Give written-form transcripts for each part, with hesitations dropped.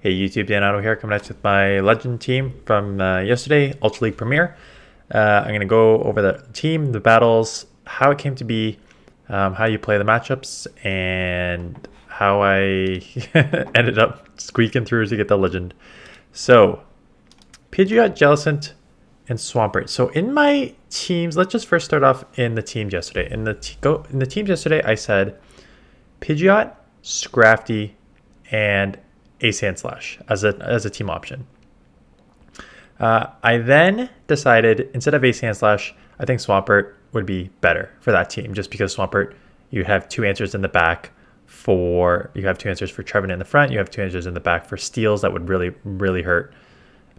Hey YouTube, Dan Otto here, coming at you with my Legend team from yesterday, Ultra League Premier. I'm going to go over the team, the battles, how it came to be, how you play the matchups, and how I ended up squeaking through to get the Legend. So, Pidgeot, Jellicent, and Swampert. So in my teams, let's just first start off in the teams yesterday. In the teams yesterday, I said Pidgeot, Scrafty, and Ace Hand Slash as a team option. I then decided instead of Ace Hand Slash, I think Swampert would be better for that team, just because Swampert, you have two answers in the back you have two answers for Trevenant in the front, you have two answers in the back for steals that would really hurt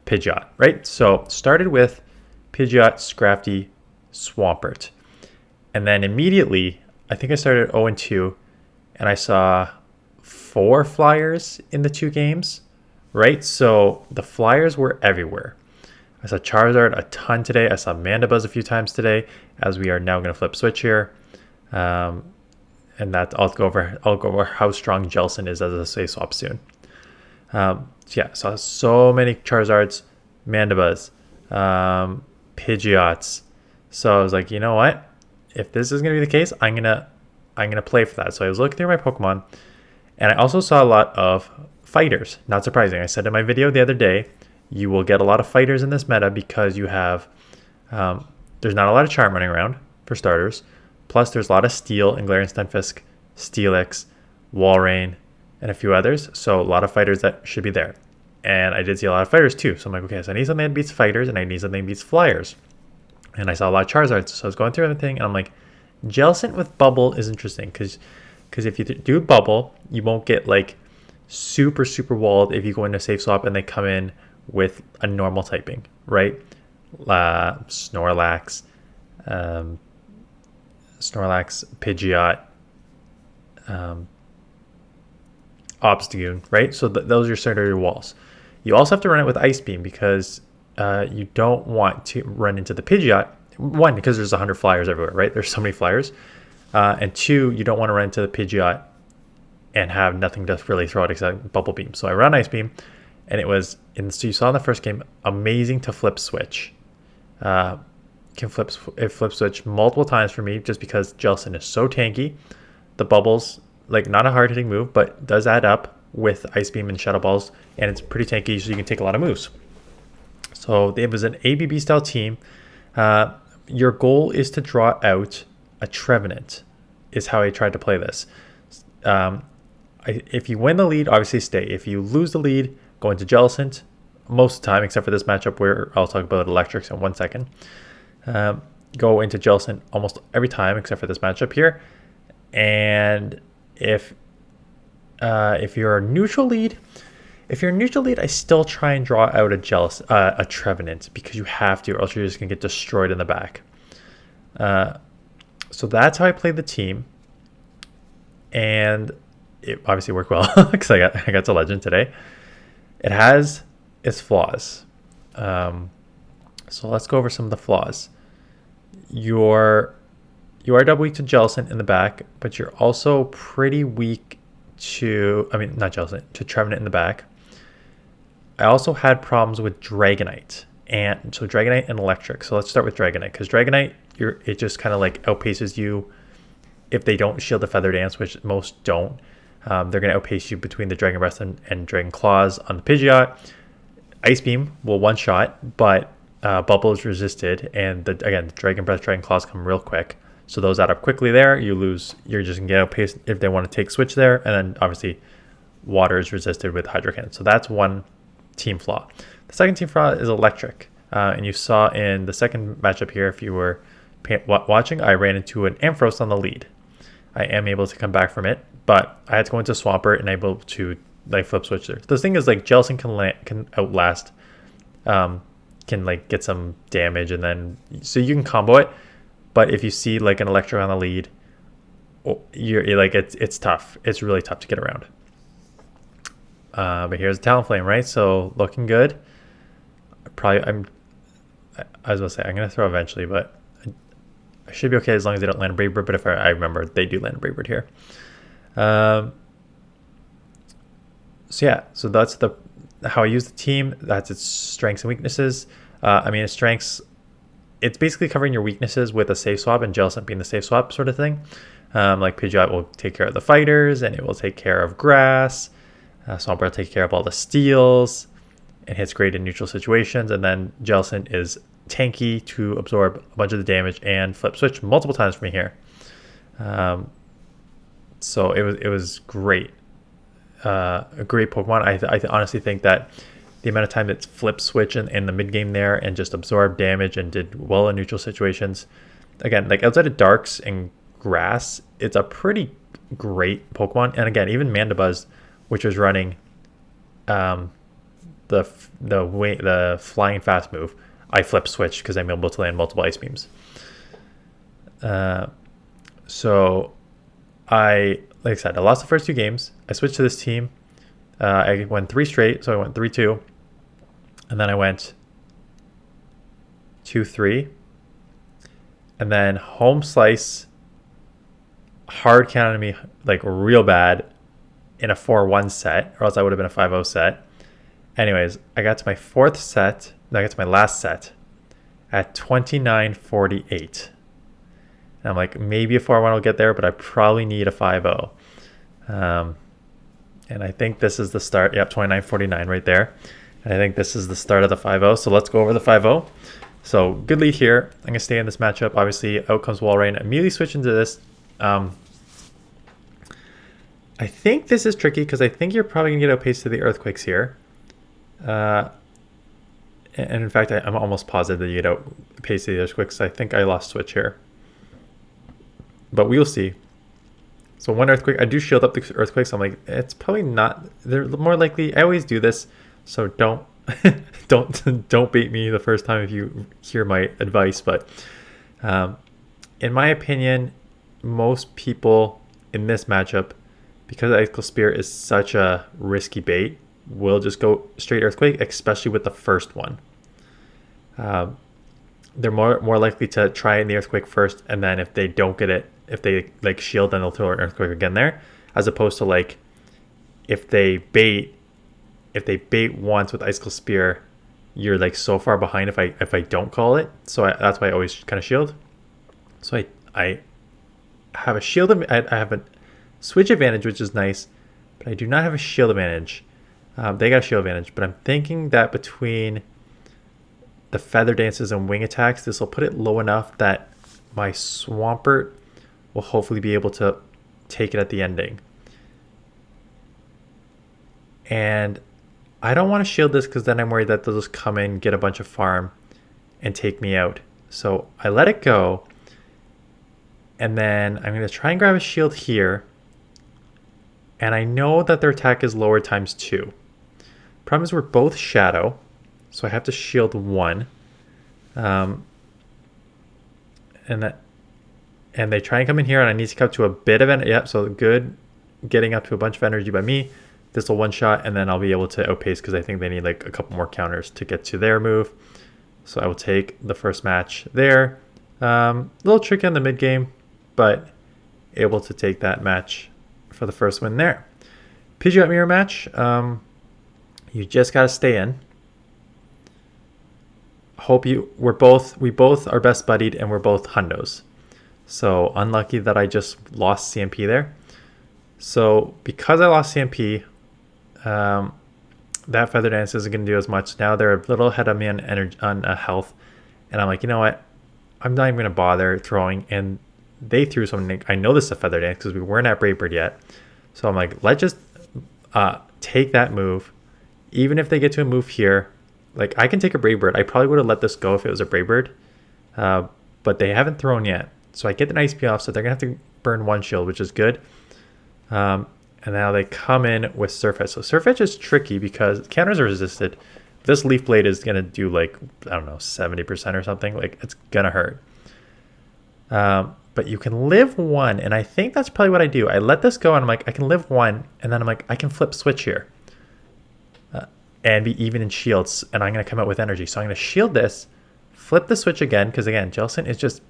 Pidgeot, right? So started with Pidgeot, Scrafty, Swampert, and then immediately I think I started 0-2, and I saw 4 flyers in the 2 games, right? So the flyers were everywhere. I saw Charizard a ton today. I saw Mandibuzz a few times today, as we are now going to flip switch here. And that I'll go over how strong Jellicent is as a safe swap soon. So yeah, saw so many Charizards, Mandibuzz, Pidgeots. So I was like, you know what? If this is going to be the case, I'm gonna play for that. So I was looking through my Pokemon, and I also saw a lot of fighters. Not surprising. I said in my video the other day, you will get a lot of fighters in this meta because you have, there's not a lot of Charm running around, for starters. Plus, there's a lot of Steel and Galarian Stunfisk, Steelix, Walrein, and a few others. So a lot of fighters that should be there. And I did see a lot of fighters too. So I'm like, okay, so I need something that beats fighters, and I need something that beats flyers. And I saw a lot of Charizards. So I was going through everything, and I'm like, Jellicent with Bubble is interesting because if you do Bubble, you won't get like super walled if you go into safe swap and they come in with a normal typing, right? Snorlax, Pidgeot, Obstagoon, right? So those are your secondary walls. You also have to run it with Ice Beam because you don't want to run into the Pidgeot. One, because there's 100 flyers everywhere, right? There's so many flyers. And two, you don't want to run into the Pidgeot and have nothing to really throw out except Bubble Beam. So I run Ice Beam, and it was, so you saw in the first game, amazing to flip switch. It flip switch multiple times for me just because Jellicent is so tanky. The bubbles, like not a hard hitting move, but does add up with Ice Beam and Shadow Balls, and it's pretty tanky, so you can take a lot of moves. So it was an ABB style team. Your goal is to draw out a Trevenant, is how I tried to play this. If you win the lead, obviously stay. If you lose the lead, go into Jellicent most of the time, except for this matchup where I'll talk about Electrics in 1 second. Go into Jellicent almost every time except for this matchup here. And if you're a neutral lead, I still try and draw out a Trevenant because you have to, or else you're just gonna get destroyed in the back. So that's how I played the team, and it obviously worked well because I got to Legend today. It has its flaws. So let's go over some of the flaws. You are double weak to Jellicent in the back, but you're also pretty weak to, not Jellicent, to Trevenant in the back. I also had problems with Dragonite, and so Dragonite and Electric. So let's start with Dragonite, because Dragonite, it just kind of like outpaces you if they don't shield the Feather Dance, which most don't. They're going to outpace you between the Dragon Breath and Dragon Claws on the Pidgeot. Ice Beam will one-shot, but Bubble is resisted, and the Dragon Breath, Dragon Claws come real quick. So those add up quickly there. You lose, you're just going to get outpaced if they want to take switch there. And then obviously Water is resisted with Hydro Cannon. So that's one team flaw. The second team flaw is Electric. And you saw in the second matchup here, if you were watching, I ran into an Ampharos on the lead. I am able to come back from it, but I had to go into Swampert and able to like flip switch there. The thing is, like, Jellicent can outlast, can like get some damage, and then so you can combo it. But if you see like an Electro on the lead, you're like, it's tough. It's really tough to get around. But here's the Talonflame, right? So looking good. I was gonna say I'm gonna throw eventually, but I should be okay as long as they don't land a Brave Bird. But if I remember, they do land a Brave Bird here. So yeah, so that's how I use the team. That's its strengths and weaknesses. Its strengths, it's basically covering your weaknesses with a safe swap, and Jellicent being the safe swap sort of thing. Like Pidgeot will take care of the fighters, and it will take care of grass. Swampert will take care of all the steals, and hits great in neutral situations. And then Jellicent is tanky to absorb a bunch of the damage and flip switch multiple times for me here. So it was great. A great Pokemon. I honestly think that the amount of time it's flip switch in the mid game there and just absorbed damage and did well in neutral situations. Again, like outside of Darks and Grass, it's a pretty great Pokemon. And again, even Mandibuzz, which was running the flying fast move, I flip switch because I'm able to land multiple ice beams. So like I said, I lost the first 2 games. I switched to this team. I went 3 straight, so I went 3-2. And then I went 2-3. And then home slice, hard counted me like real bad in a 4-1 set, or else I would have been a 5-0 set. Anyways, I got to my 4th set. No, I got to my last set at 29-48. And I'm like, maybe a 4-1 will get there, but I probably need a 5-0. And I think this is the start. Yep, 29-49 right there. And I think this is the start of the 5-0. So let's go over the 5-0. So good lead here. I'm going to stay in this matchup. Obviously, out comes Walrein. Immediately switch into this. I think this is tricky because I think you're probably going to get outpaced to the Earthquakes here. And in fact, I'm almost positive that you get outpaced to the Earthquakes. I think I lost switch here. But we'll see. So 1 Earthquake. I do shield up the Earthquakes. So I'm like, it's probably not. They're more likely. I always do this. So don't don't bait me the first time if you hear my advice. But in my opinion, most people in this matchup, because Icicle Spear is such a risky bait, will just go straight Earthquake, especially with the first one. They're more likely to try in the Earthquake first, and then if they don't get it, if they like shield, then they'll throw an Earthquake again there, as opposed to like if they bait once with Icicle Spear, you're like so far behind if I don't call it. So that's why I always kind of shield. So I have a shield. I have a switch advantage, which is nice, but I do not have a shield advantage. They got a shield advantage, but I'm thinking that between the Feather Dances and Wing Attacks, this will put it low enough that my Swampert will hopefully be able to take it at the ending. And I don't want to shield this because then I'm worried that they'll just come in, get a bunch of farm, and take me out. So I let it go. And then I'm going to try and grab a shield here. And I know that their attack is lower ×2. Problem is we're both Shadow. So I have to shield 1. And they try and come in here, and I need to come to a bit of energy. Yep, so good getting up to a bunch of energy by me. This will one-shot, and then I'll be able to outpace because I think they need like a couple more counters to get to their move. So I will take the first match there. A little tricky on the mid-game, but able to take that match for the first win there. Pidgeot mirror match. You just got to stay in. We both are best buddied, and we're both hundos. So unlucky that I just lost CMP there. So because I lost CMP, that Feather Dance isn't going to do as much. Now they're a little ahead of me on health. And I'm like, you know what? I'm not even going to bother throwing. And they threw something. I know this is a Feather Dance because we weren't at Brave Bird yet. So I'm like, let's just take that move. Even if they get to a move here, like I can take a Brave Bird. I probably would have let this go if it was a Brave Bird. But they haven't thrown yet. So I get the Ice Beam off. So they're going to have to burn 1 shield, which is good. And now they come in with Surf Edge. So Surf Edge is tricky because counters are resisted. This Leaf Blade is going to do like, I don't know, 70% or something. Like it's going to hurt. But you can live 1. And I think that's probably what I do. I let this go and I'm like, I can live 1. And then I'm like, I can flip switch here. And be even in shields. And I'm going to come out with energy. So I'm going to shield this. Flip the switch again. Because again, Jellicent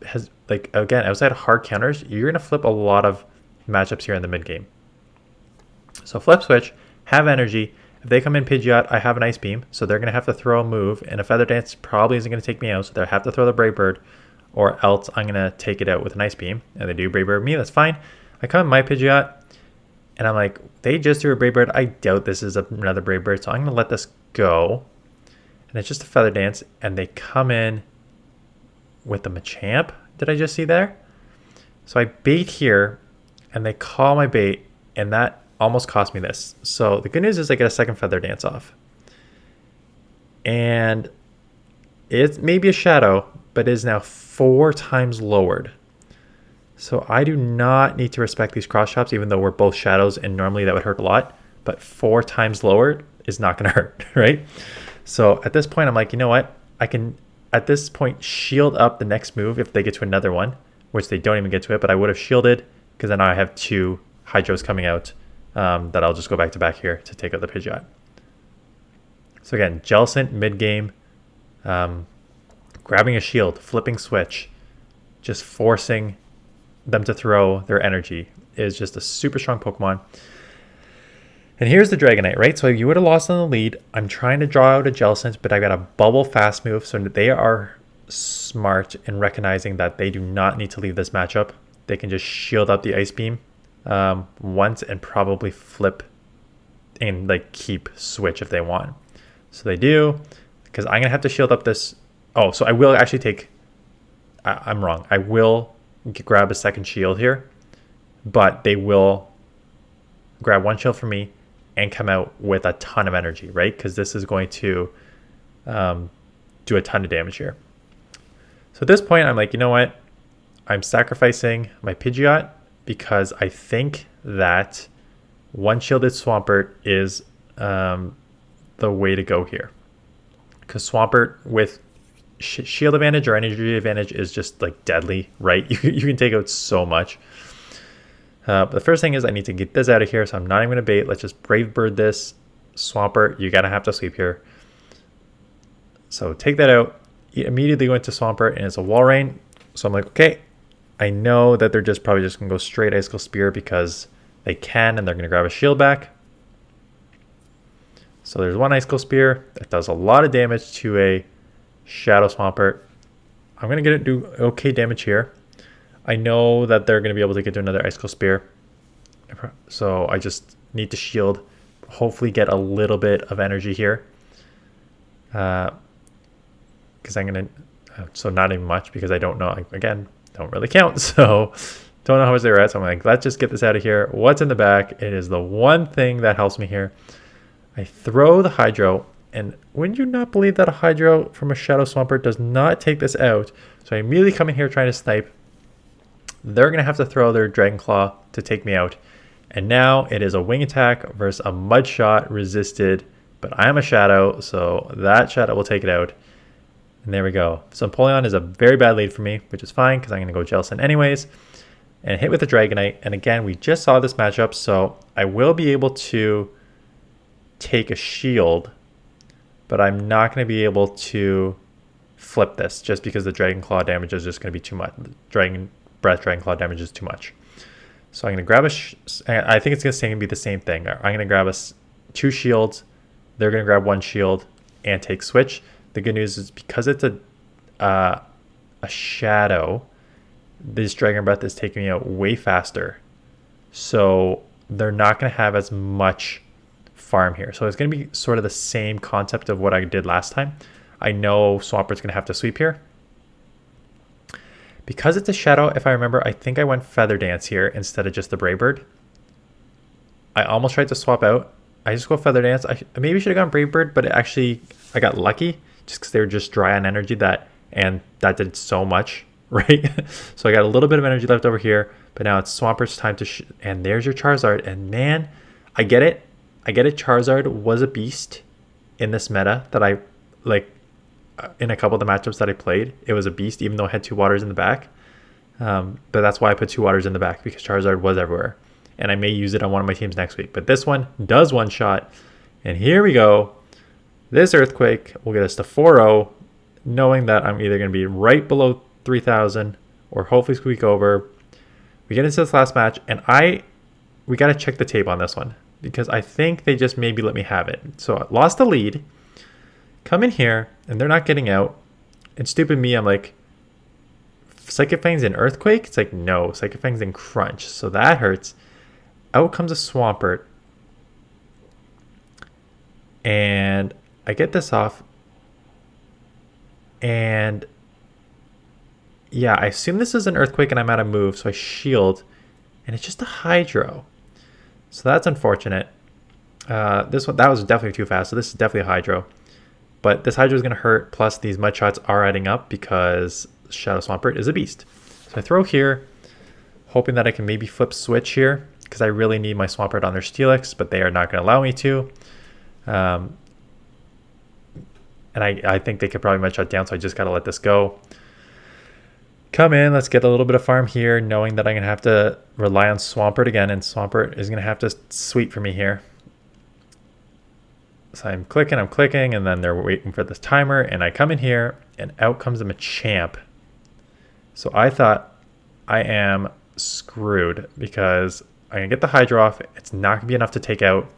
has like, again, outside of hard counters, you're going to flip a lot of matchups here in the mid game. So flip switch, have energy, If they come in Pidgeot, I have an Ice Beam, so they're going to have to throw a move, and a Feather Dance probably isn't going to take me out, so they have to throw the Brave Bird, or else I'm going to take it out with an Ice Beam, and they do Brave Bird me, that's fine. I come in my Pidgeot, and I'm like, they just threw a Brave Bird. I doubt this is another Brave Bird, so I'm going to let this go. And it's just a Feather Dance, and they come in with the Machamp. Did I just see there? So I bait here, and they call my bait, and that almost cost me this. So the good news is I get a second Feather Dance off. And it's maybe a Shadow, but it is now 4 times lowered. So I do not need to respect these cross chops, even though we're both Shadows, and normally that would hurt a lot. But 4 times lowered is not going to hurt, right? So at this point, I'm like, you know what? I can, at this point, shield up the next move if they get to another one, which they don't even get to it, but I would have shielded, because then I have 2 Hydros coming out that I'll just go back to back here to take out the Pidgeot. So again, Jellicent mid-game, grabbing a shield, flipping switch, just forcing them to throw their energy is just a super strong Pokemon. And here's the Dragonite, right? So you would have lost on the lead. I'm trying to draw out a Jellicent, but I got a bubble fast move, so they are smart in recognizing that they do not need to leave this matchup. They can just shield up the Ice Beam once and probably flip and like keep switch if they want. So they do, because I'm gonna have to shield up this. Oh, so I will actually take, I'm wrong. I will grab a second shield here, but they will grab 1 shield from me and come out with a ton of energy, right? Because this is going to do a ton of damage here. So at this point, I'm like, you know what? I'm sacrificing my Pidgeot because I think that 1-shielded Swampert is the way to go here. Because Swampert with shield advantage or energy advantage is just like deadly, right? You can take out so much. But the first thing is I need to get this out of here, so I'm not even going to bait. Let's just Brave Bird this. Swampert, you're going to have to sleep here. So take that out. You immediately go into Swampert, and it's a Wall Rain. So I'm like, okay, I know that they're just probably just going to go straight Icicle Spear because they can, and they're going to grab a shield back. So there's 1 Icicle Spear that does a lot of damage to a Shadow Swampert. I'm going to do okay damage here. I know that they're going to be able to get to another Icicle Spear. So I just need to shield, hopefully get a little bit of energy here. Because I'm going to, so not even much because I don't know, again, don't really count. So don't know how much they were at. So I'm like, let's just get this out of here. What's in the back? It is the one thing that helps me here. I throw the Hydro, and wouldn't you not believe that a Hydro from a Shadow Swampert does not take this out? So I immediately come in here trying to snipe. They're going to have to throw their Dragon Claw to take me out. And now it is a Wing Attack versus a Mud Shot resisted. But I am a Shadow, so that Shadow will take it out. And there we go. So Empoleon is a very bad lead for me, which is fine because I'm going to go Jellicent anyways. And hit with the Dragonite. And again, we just saw this matchup, so I will be able to take a shield. But I'm not going to be able to flip this just because the Dragon Claw damage is just going to be too much. Dragon Claw damage is too much. So I'm going to grab I think it's going to be the same thing. I'm going to grab 2 shields. They're going to grab 1 shield and take switch. The good news is because it's a Shadow, this Dragon Breath is taking me out way faster. So they're not going to have as much farm here. So it's going to be sort of the same concept of what I did last time. I know Swampert's going to have to sweep here. Because it's a Shadow, if I remember, I think I went Feather Dance here instead of just the Brave Bird. I almost tried to swap out. I just go Feather Dance. I maybe should have gone Brave Bird, but I got lucky just because they were just dry on energy and that did so much, right? So I got a little bit of energy left over here, but now it's Swampert's time to and there's your Charizard. And man, I get it. Charizard was a beast in this meta that I like. In a couple of the matchups that I played, it was a beast, even though it had 2 waters in the back. But that's why I put 2 waters in the back, because Charizard was everywhere. And I may use it on one of my teams next week. But this one does one-shot. And here we go. This Earthquake will get us to 4-0, knowing that I'm either going to be right below 3,000 or hopefully squeak over. We get into this last match, and we got to check the tape on this one. because I think they just maybe let me have it. So I lost the lead, come in here, and they're not getting out. And stupid me, I'm like, Psychic Fangs in Earthquake? It's like, no, Psychic Fangs in Crunch. So that hurts. Out comes a Swampert. And I get this off. And yeah, I assume this is an Earthquake and I'm out of move, so I shield. And it's just a Hydro. So that's unfortunate. That was definitely too fast. So this is definitely a Hydro. But this Hydro is going to hurt. Plus these Mud Shots are adding up because Shadow Swampert is a beast. So I throw here, hoping that I can maybe flip switch here because I really need my Swampert on their Steelix, but they are not going to allow me to. And I think they could probably Mud Shot down, so I just got to let this go. Come in, let's get a little bit of farm here, knowing that I'm going to have to rely on Swampert again, and Swampert is going to have to sweep for me here. So I'm clicking, and then they're waiting for this timer, and I come in here, and out comes a Machamp. So I thought I am screwed because I'm going to get the Hydro off. It's not going to be enough to take out,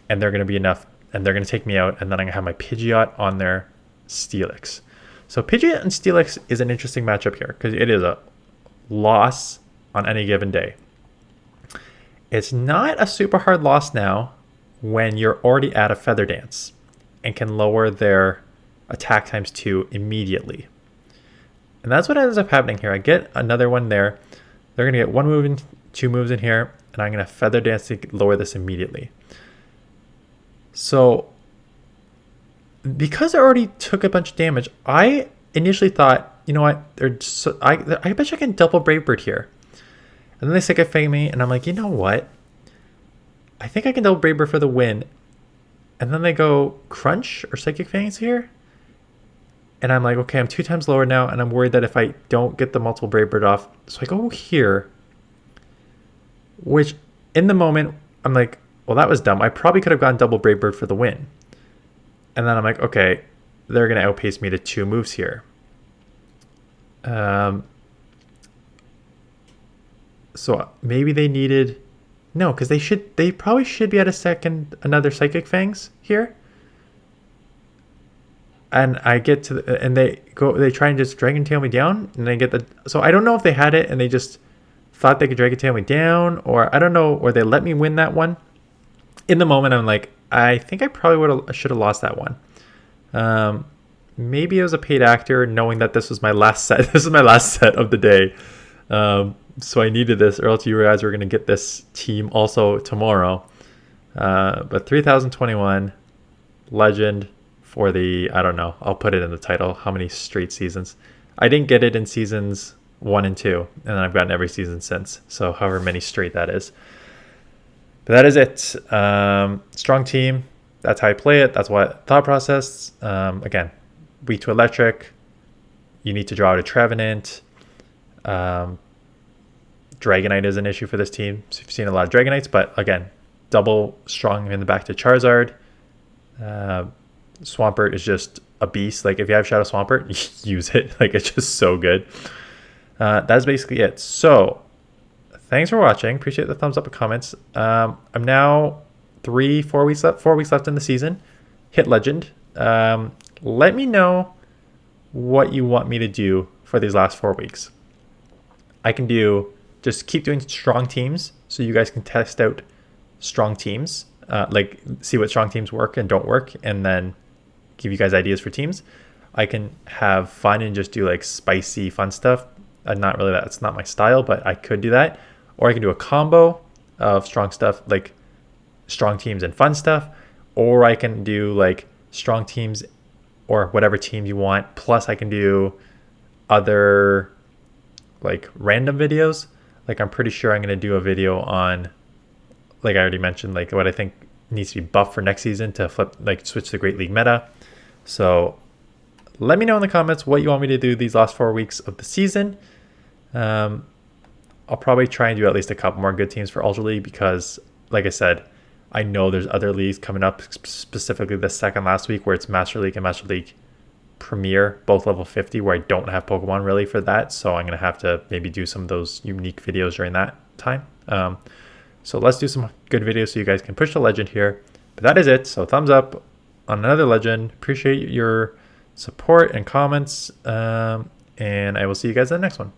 and they're going to be enough, and they're going to take me out, and then I'm going to have my Pidgeot on their Steelix. So Pidgeot and Steelix is an interesting matchup here because it is a loss on any given day. It's not a super hard loss now when you're already at a Feather Dance and can lower their attack times 2 immediately. And that's what ends up happening here. I get another one there. They're going to get 1 move and 2 moves in here, and I'm going to Feather Dance to lower this immediately. So because I already took a bunch of damage, I initially thought, you know what, I bet you I can double Brave Bird here. And then they Psychic Fang me, and I'm like, you know what? I think I can double Brave Bird for the win. And then they go Crunch or Psychic Fangs here. And I'm like, okay, I'm 2 times lower now, and I'm worried that if I don't get the multiple Brave Bird off. So I go here, which in the moment, I'm like, well, that was dumb. I probably could have gone double Brave Bird for the win. And then I'm like, okay, they're going to outpace me to 2 moves here. So maybe they needed... No, because they probably should be at another Psychic Fangs here. And I get to they try and just Dragon Tail me down, and they get the... So I don't know if they had it and they just thought they could Dragon Tail me down, or I don't know, or they let me win that one. In the moment, I'm like, I think I probably should have lost that one. Maybe it was a paid actor, knowing that this was my last set. This is my last set of the day. So I needed this, or else you guys were going to get this team also tomorrow. But 3021 Legend for the, I don't know, I'll put it in the title, how many straight seasons. I didn't get it in seasons 1 and 2, and then I've gotten every season since. So however many straight that is. But that is it. Strong team. That's how I play it. That's what thought process. Again, weak to electric. You need to draw out a Trevenant. Dragonite is an issue for this team. So you've seen a lot of Dragonites, but again, double strong in the back to Charizard. Swampert is just a beast. Like if you have Shadow Swampert, use it. Like it's just so good. That's basically it. So thanks for watching. Appreciate the thumbs up and comments. I'm now 4 weeks left in the season. Hit Legend. Let me know what you want me to do for these last 4 weeks. I can just keep doing strong teams so you guys can test out strong teams. Like see what strong teams work and don't work, and then give you guys ideas for teams. I can have fun and just do like spicy fun stuff. Not really, that's not my style, but I could do that. Or I can do a combo of strong stuff, like strong teams and fun stuff. Or I can do like strong teams or whatever team you want. Plus I can do other like random videos. Like I'm pretty sure I'm going to do a video on, like I already mentioned, like what I think needs to be buffed for next season to switch the Great League meta. So let me know in the comments what you want me to do these last 4 weeks of the season. I'll probably try and do at least a couple more good teams for Ultra League because, like I said, I know there's other leagues coming up, specifically the second last week where it's Master League and Master League Premier, both level 50, where I don't have Pokemon really for that. So I'm going to have to maybe do some of those unique videos during that time. So let's do some good videos so you guys can push the legend here. But that is it. So thumbs up on another legend. Appreciate your support and comments. And I will see you guys in the next one.